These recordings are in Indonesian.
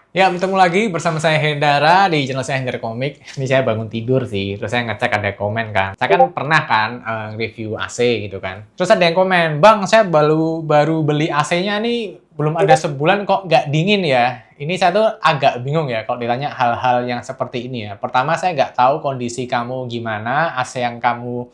Ya, bertemu lagi bersama saya Hendara di channel saya Hendara Komik. Ini saya bangun tidur sih, terus saya ngecek ada komen kan. Saya kan pernah kan review AC gitu kan. Terus ada yang komen, "Bang, saya baru beli AC-nya nih, belum ada sebulan kok nggak dingin ya?" Ini saya tuh agak bingung ya kalau ditanya hal-hal yang seperti ini ya. Pertama, saya nggak tahu kondisi kamu gimana, AC yang kamu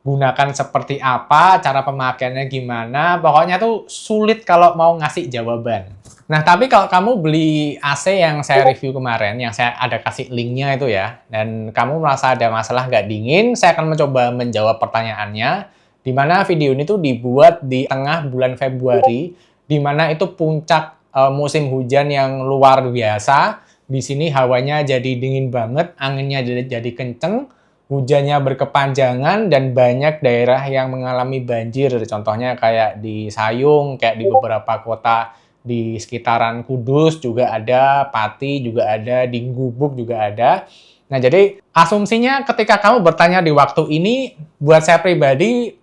gunakan seperti apa, cara pemakaiannya gimana, pokoknya tuh sulit kalau mau ngasih jawaban. Nah, tapi kalau kamu beli AC yang saya review kemarin, yang saya ada kasih linknya itu ya, dan kamu merasa ada masalah nggak dingin, saya akan mencoba menjawab pertanyaannya, di mana video ini tuh dibuat di tengah bulan Februari, di mana itu puncak musim hujan yang luar biasa. Di sini hawanya jadi dingin banget, anginnya jadi kenceng, hujannya berkepanjangan dan banyak daerah yang mengalami banjir. Contohnya kayak di Sayung, kayak di beberapa kota di sekitaran Kudus juga ada, Pati juga ada, di Gubuk juga ada. Nah, jadi asumsinya ketika kamu bertanya di waktu ini, buat saya pribadi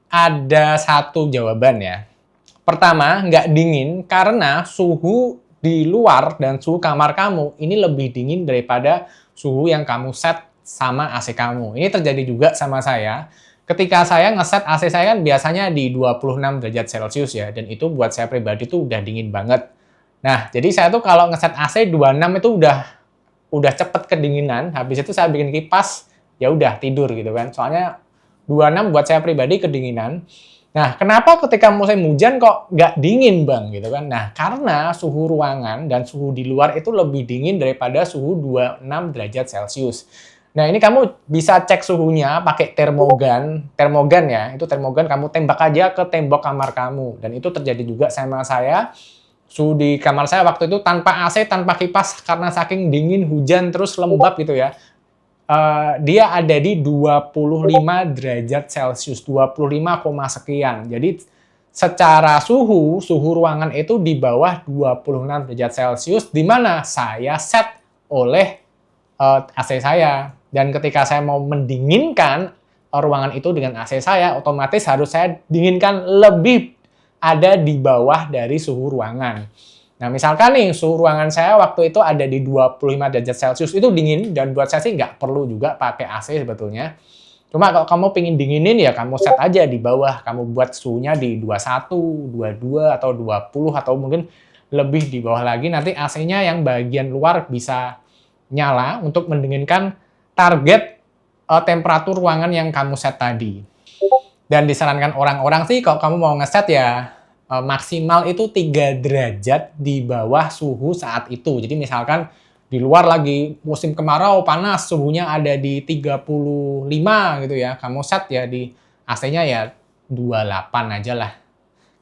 ada satu jawaban ya. Pertama, nggak dingin karena suhu di luar dan suhu kamar kamu ini lebih dingin daripada suhu yang kamu set sama AC kamu. Ini terjadi juga sama saya. Ketika saya ngeset AC saya kan biasanya di 26 derajat Celcius ya, dan itu buat saya pribadi tuh udah dingin banget. Nah, jadi saya tuh kalau ngeset AC 26 itu udah cepet kedinginan, habis itu saya bikin kipas, ya udah tidur gitu kan. Soalnya 26 buat saya pribadi kedinginan. Nah, kenapa ketika musim hujan kok nggak dingin, Bang? Gitu kan. Nah, karena suhu ruangan dan suhu di luar itu lebih dingin daripada suhu 26 derajat Celcius. Nah, ini kamu bisa cek suhunya pakai termogan. Termogan ya, itu termogan kamu tembak aja ke tembok kamar kamu. Dan itu terjadi juga sama saya. Suhu di kamar saya waktu itu tanpa AC, tanpa kipas, karena saking dingin, hujan, terus lembab gitu ya. Dia ada di 25 derajat Celcius, 25, sekian. Jadi secara suhu ruangan itu di bawah 26 derajat Celcius, di mana saya set oleh AC saya. Dan ketika saya mau mendinginkan ruangan itu dengan AC saya, otomatis harus saya dinginkan lebih ada di bawah dari suhu ruangan. Nah, misalkan nih, suhu ruangan saya waktu itu ada di 25 derajat Celcius, itu dingin, dan buat saya sih nggak perlu juga pakai AC sebetulnya. Cuma kalau kamu pengen dinginin, ya kamu set aja di bawah. Kamu buat suhunya di 21, 22, atau 20, atau mungkin lebih di bawah lagi. Nanti AC-nya yang bagian luar bisa nyala untuk mendinginkan target temperatur ruangan yang kamu set tadi. Dan disarankan orang-orang sih kalau kamu mau ngeset ya maksimal itu 3 derajat di bawah suhu saat itu. Jadi misalkan di luar lagi musim kemarau panas, suhunya ada di 35 gitu ya. Kamu set ya di AC-nya ya 28 aja lah.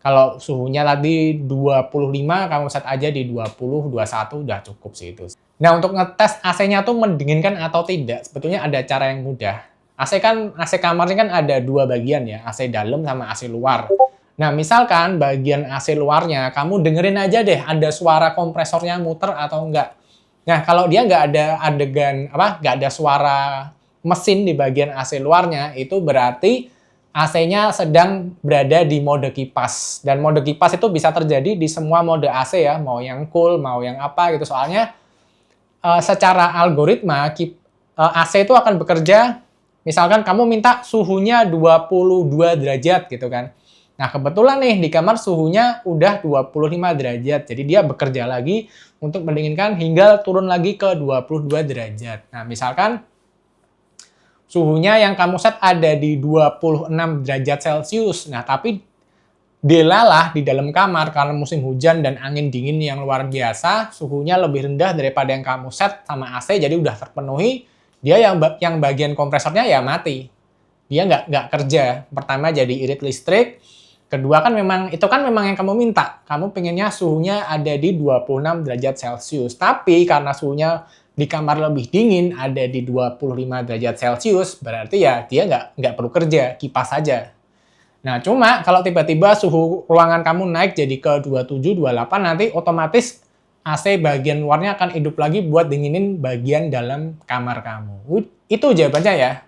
Kalau suhunya tadi 25, kamu set aja di 20, 21 udah cukup sih itu. Nah, untuk ngetes AC-nya tuh mendinginkan atau tidak, sebetulnya ada cara yang mudah. AC kamarnya kan ada dua bagian ya, AC dalam sama AC luar. Nah, misalkan bagian AC luarnya, kamu dengerin aja deh ada suara kompresornya muter atau enggak. Nah, kalau dia nggak ada adegan, nggak ada suara mesin di bagian AC luarnya, itu berarti AC-nya sedang berada di mode kipas. Dan mode kipas itu bisa terjadi di semua mode AC ya, mau yang cool, mau yang apa gitu. Soalnya secara algoritma AC itu akan bekerja, misalkan kamu minta suhunya 22 derajat gitu kan. Nah, kebetulan nih di kamar suhunya udah 25 derajat. Jadi dia bekerja lagi untuk mendinginkan hingga turun lagi ke 22 derajat. Nah, misalkan suhunya yang kamu set ada di 26 derajat Celcius. Nah, tapi delalah di dalam kamar karena musim hujan dan angin dingin yang luar biasa, suhunya lebih rendah daripada yang kamu set sama AC, jadi udah terpenuhi. Dia yang bagian kompresornya ya mati. Dia nggak kerja. Pertama jadi irit listrik. Kedua kan memang yang kamu minta. Kamu pengennya suhunya ada di 26 derajat Celcius. Tapi karena suhunya di kamar lebih dingin, ada di 25 derajat Celcius, berarti ya dia nggak perlu kerja, kipas saja. Nah, cuma kalau tiba-tiba suhu ruangan kamu naik jadi ke 27, 28, nanti otomatis AC bagian luarnya akan hidup lagi buat dinginin bagian dalam kamar kamu. Itu jawabannya ya.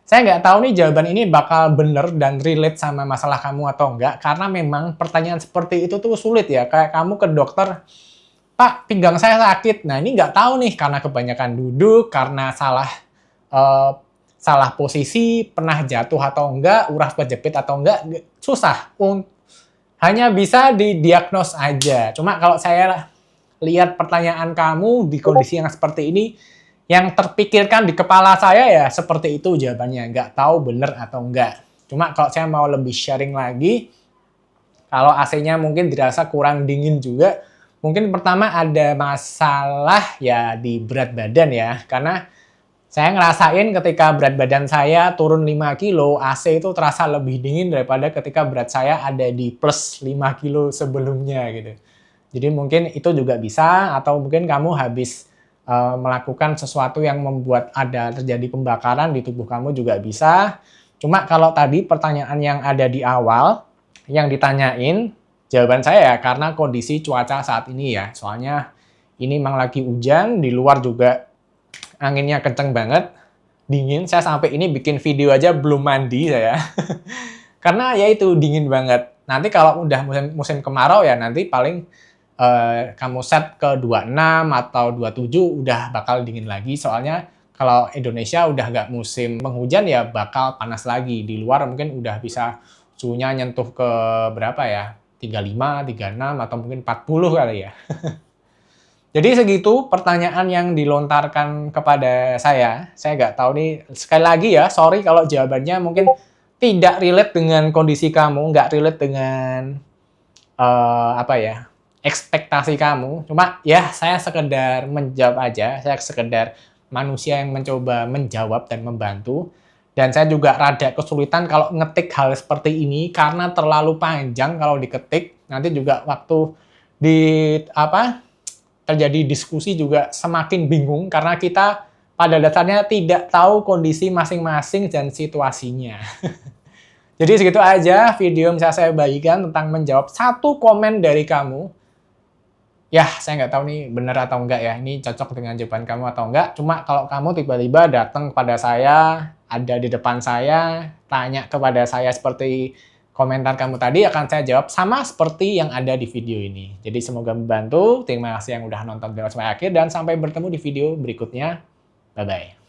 Saya nggak tahu nih jawaban ini bakal bener dan relate sama masalah kamu atau enggak, karena memang pertanyaan seperti itu tuh sulit ya. Kayak kamu ke dokter, Pak, pinggang saya sakit. Nah, ini nggak tahu nih, karena kebanyakan duduk, karena salah posisi, pernah jatuh atau enggak, uras kejepit atau enggak, susah. Hanya bisa didiagnos aja. Cuma kalau saya lihat pertanyaan kamu di kondisi yang seperti ini, yang terpikirkan di kepala saya ya seperti itu jawabannya. Nggak tahu bener atau enggak. Cuma kalau saya mau lebih sharing lagi, kalau AC-nya mungkin dirasa kurang dingin juga, mungkin pertama ada masalah ya di berat badan ya. Karena saya ngerasain ketika berat badan saya turun 5 kilo, AC itu terasa lebih dingin daripada ketika berat saya ada di plus 5 kilo sebelumnya gitu. Jadi mungkin itu juga bisa, atau mungkin kamu habis melakukan sesuatu yang membuat ada terjadi pembakaran di tubuh kamu juga bisa. Cuma kalau tadi pertanyaan yang ada di awal, yang ditanyain, jawaban saya ya karena kondisi cuaca saat ini ya. Soalnya ini memang lagi hujan, di luar juga anginnya kenceng banget, dingin. Saya sampai ini bikin video aja belum mandi saya. Karena ya itu dingin banget. Nanti kalau udah musim kemarau ya nanti paling kamu set ke 26 atau 27 udah bakal dingin lagi. Soalnya kalau Indonesia udah nggak musim penghujan ya bakal panas lagi. Di luar mungkin udah bisa suhunya nyentuh ke berapa ya? 35, 36 atau mungkin 40 kali ya. Jadi segitu pertanyaan yang dilontarkan kepada saya. Saya nggak tahu nih, sekali lagi ya, sorry kalau jawabannya mungkin tidak relate dengan kondisi kamu, nggak relate dengan ekspektasi kamu. Cuma ya saya sekedar menjawab aja, saya sekedar manusia yang mencoba menjawab dan membantu. Dan saya juga rada kesulitan kalau ngetik hal seperti ini karena terlalu panjang kalau diketik. Nanti juga waktu terjadi diskusi juga semakin bingung karena kita pada dasarnya tidak tahu kondisi masing-masing dan situasinya. Jadi segitu aja video yang bisa saya bagikan tentang menjawab satu komen dari kamu. Ya, saya nggak tahu nih benar atau enggak ya, ini cocok dengan jawaban kamu atau enggak. Cuma kalau kamu tiba-tiba datang kepada saya, ada di depan saya, tanya kepada saya seperti komentar kamu tadi, akan saya jawab sama seperti yang ada di video ini. Jadi semoga membantu. Terima kasih yang udah nonton video sampai akhir dan sampai bertemu di video berikutnya. Bye-bye.